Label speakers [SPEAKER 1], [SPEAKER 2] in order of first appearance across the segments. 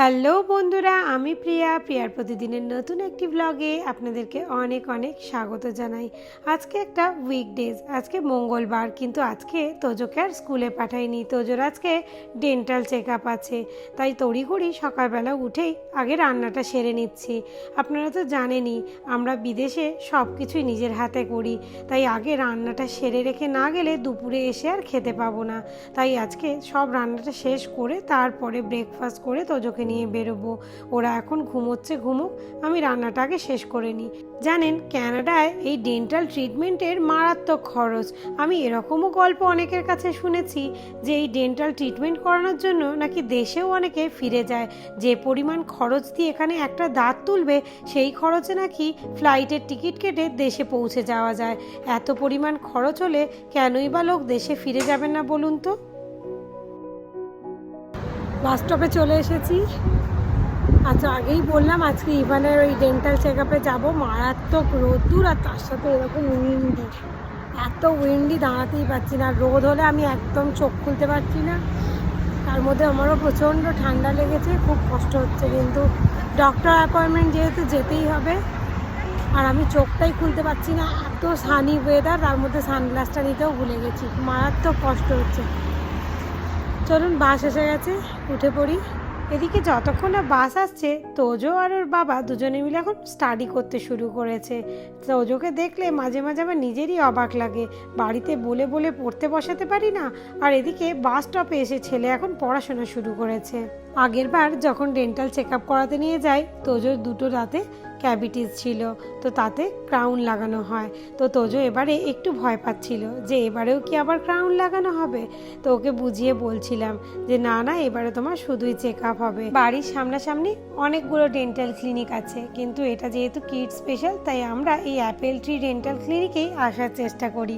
[SPEAKER 1] Hello বন্ধুরা, আমি প্রিয়ার প্রতিদিনের নতুন একটি ব্লগে আপনাদেরকে অনেক অনেক স্বাগত জানাই। আজকে একটা উইকডেজ, আজকে মঙ্গলবার, কিন্তু আজকে তোজোকে আর স্কুলে পাঠাইনি। তোজোর আজকে ডেন্টাল চেক আপ আছে, তাই তড়িঘড়ি সকালবেলা উঠেই আগে রান্নাটা সেরে নিচ্ছি। আপনারা তো জানেনই আমরা বিদেশে সব কিছুই নিজের হাতে করি, তাই আগে রান্নাটা সেরে রেখে না গেলে দুপুরে এসে আর খেতে পাবো না। তাই আজকে সব রান্নাটা শেষ করে তারপরে ব্রেকফাস্ট করে তোজোকে নিয়ে বেরোবো। ওরা এখন ঘুমোচ্ছে, ঘুমুক, আমি রান্নাটা আগে শেষ করে নিই। জানেন, ক্যানাডায় এই ডেন্টাল ট্রিটমেন্টের মারাত্মক খরচ। আমি এরকমও গল্প অনেকের কাছে শুনেছি যে এই ডেন্টাল ট্রিটমেন্ট করানোর জন্য নাকি দেশেও অনেকে ফিরে যায়। যে পরিমাণ খরচ দিয়ে এখানে একটা দাঁত তুলবে, সেই খরচে নাকি ফ্লাইটের টিকিট কেটে দেশে পৌঁছে যাওয়া যায়। এত পরিমাণ খরচ হলে কেনই বা লোক দেশে ফিরে যাবেন না বলুন তো। বাস স্টপে চলে এসেছি। আচ্ছা, আগেই বললাম আজকে ইভানের ওই ডেন্টাল চেক আপে যাবো। মারাত্মক রোদ্দুর, আর তার সাথে এরকম উইন্ডি, এত উইন্ডি দাঁড়াতেই পারছি না। রোদ হলে আমি একদম চোখ খুলতে পারছি না, তার মধ্যে আমারও প্রচণ্ড ঠান্ডা লেগেছে, খুব কষ্ট হচ্ছে। কিন্তু ডক্টর অ্যাপয়েন্টমেন্ট যেহেতু যেতেই হবে, আর আমি চোখটাই খুলতে পারছি না। এত সানি ওয়েদার, তার মধ্যে সানগ্লাসটা নিতেও ভুলে গেছি, মারাত্মক কষ্ট হচ্ছে। চলুন, বাস এসে গেছে, উঠে পড়ি। এদিকে যতক্ষণ না বাস আসছে, তোজো আর ওর বাবা দুজনে মিলে এখন স্টাডি করতে শুরু করেছে। তোজোকে দেখলে মাঝে মাঝে আমার নিজেরই অবাক লাগে, বাড়িতে বলে বলে পড়তে বসাতে পারি না, আর এদিকে বাস স্টপে এসে ছেলে এখন পড়াশোনা শুরু করেছে। আগের বার যখন ডেন্টাল চেক আপ করাতে নিয়ে যাই, তোজোর দুটো দাঁতে ক্যাভিটিস ছিল, তো তাতে ক্রাউন লাগানো হয়। তো তোজো এবারে একটু ভয় পাচ্ছিল যে এবারেও কি আবার ক্রাউন লাগানো হবে। তো ওকে বুঝিয়ে বলছিলাম যে না না, এবারে তোমার শুধুই চেক আপ হবে। বাড়ির সামনাসামনি অনেকগুলো ডেন্টাল ক্লিনিক আছে, কিন্তু এটা যেহেতু কিডস স্পেশাল, তাই আমরা এই অ্যাপেল ট্রি ডেন্টাল ক্লিনিকেই আসার চেষ্টা করি।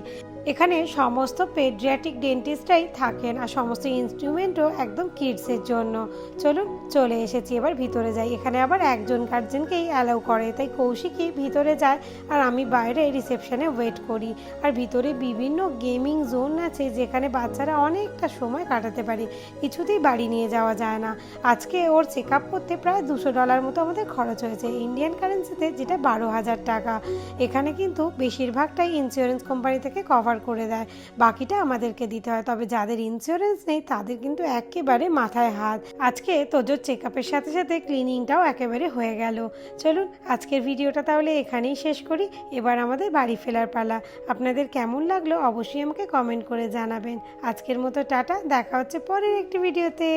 [SPEAKER 1] এখানে সমস্ত পেডিয়াট্রিক ডেন্টিস্টরাই থাকেন, আর সমস্ত ইনস্ট্রুমেন্টও একদম কিডসের জন্য। চলুন, চলে এসেছি, এবার ভিতরে যাই। এখানে আবার একজন গার্জেনকেই অ্যালাউ করে, তাই কৌশিকই ভিতরে যায় আর আমি বাইরে রিসেপশনে ওয়েট করি। আর ভিতরে বিভিন্ন গেমিং জোন আছে, যেখানে বাচ্চারা অনেকটা সময় কাটাতে পারে, কিছুতেই বাড়ি নিয়ে যাওয়া যায় না। আজকে ওর চেক আপ করতে প্রায় $200 মতো আমাদের খরচ হয়েছে, ইন্ডিয়ান কারেন্সিতে, যেটা 12,000 টাকা। এখানে কিন্তু বেশিরভাগটাই ইন্স্যুরেন্স কোম্পানি থেকে কভার করে দেয়, বাকিটা আমাদেরকে দিতে হয়। তবে যাদের ইন্স্যুরেন্স নেই তাদের কিন্তু একেবারে মাথায় হাত। আজকে তোজোর চেক আপের সাথে সাথে ক্লিনিংটাও একেবারে হয়ে গেল। চলুন, আজকের ভিডিওটা তাহলে এখানেই শেষ করি। এবার আমাদের বাড়ি ফেরার পালা। আপনাদের কেমন লাগলো অবশ্যই আমাকে কমেন্ট করে জানাবেন। আজকের মতো টাটা, দেখা হচ্ছে পরের একটি ভিডিওতে।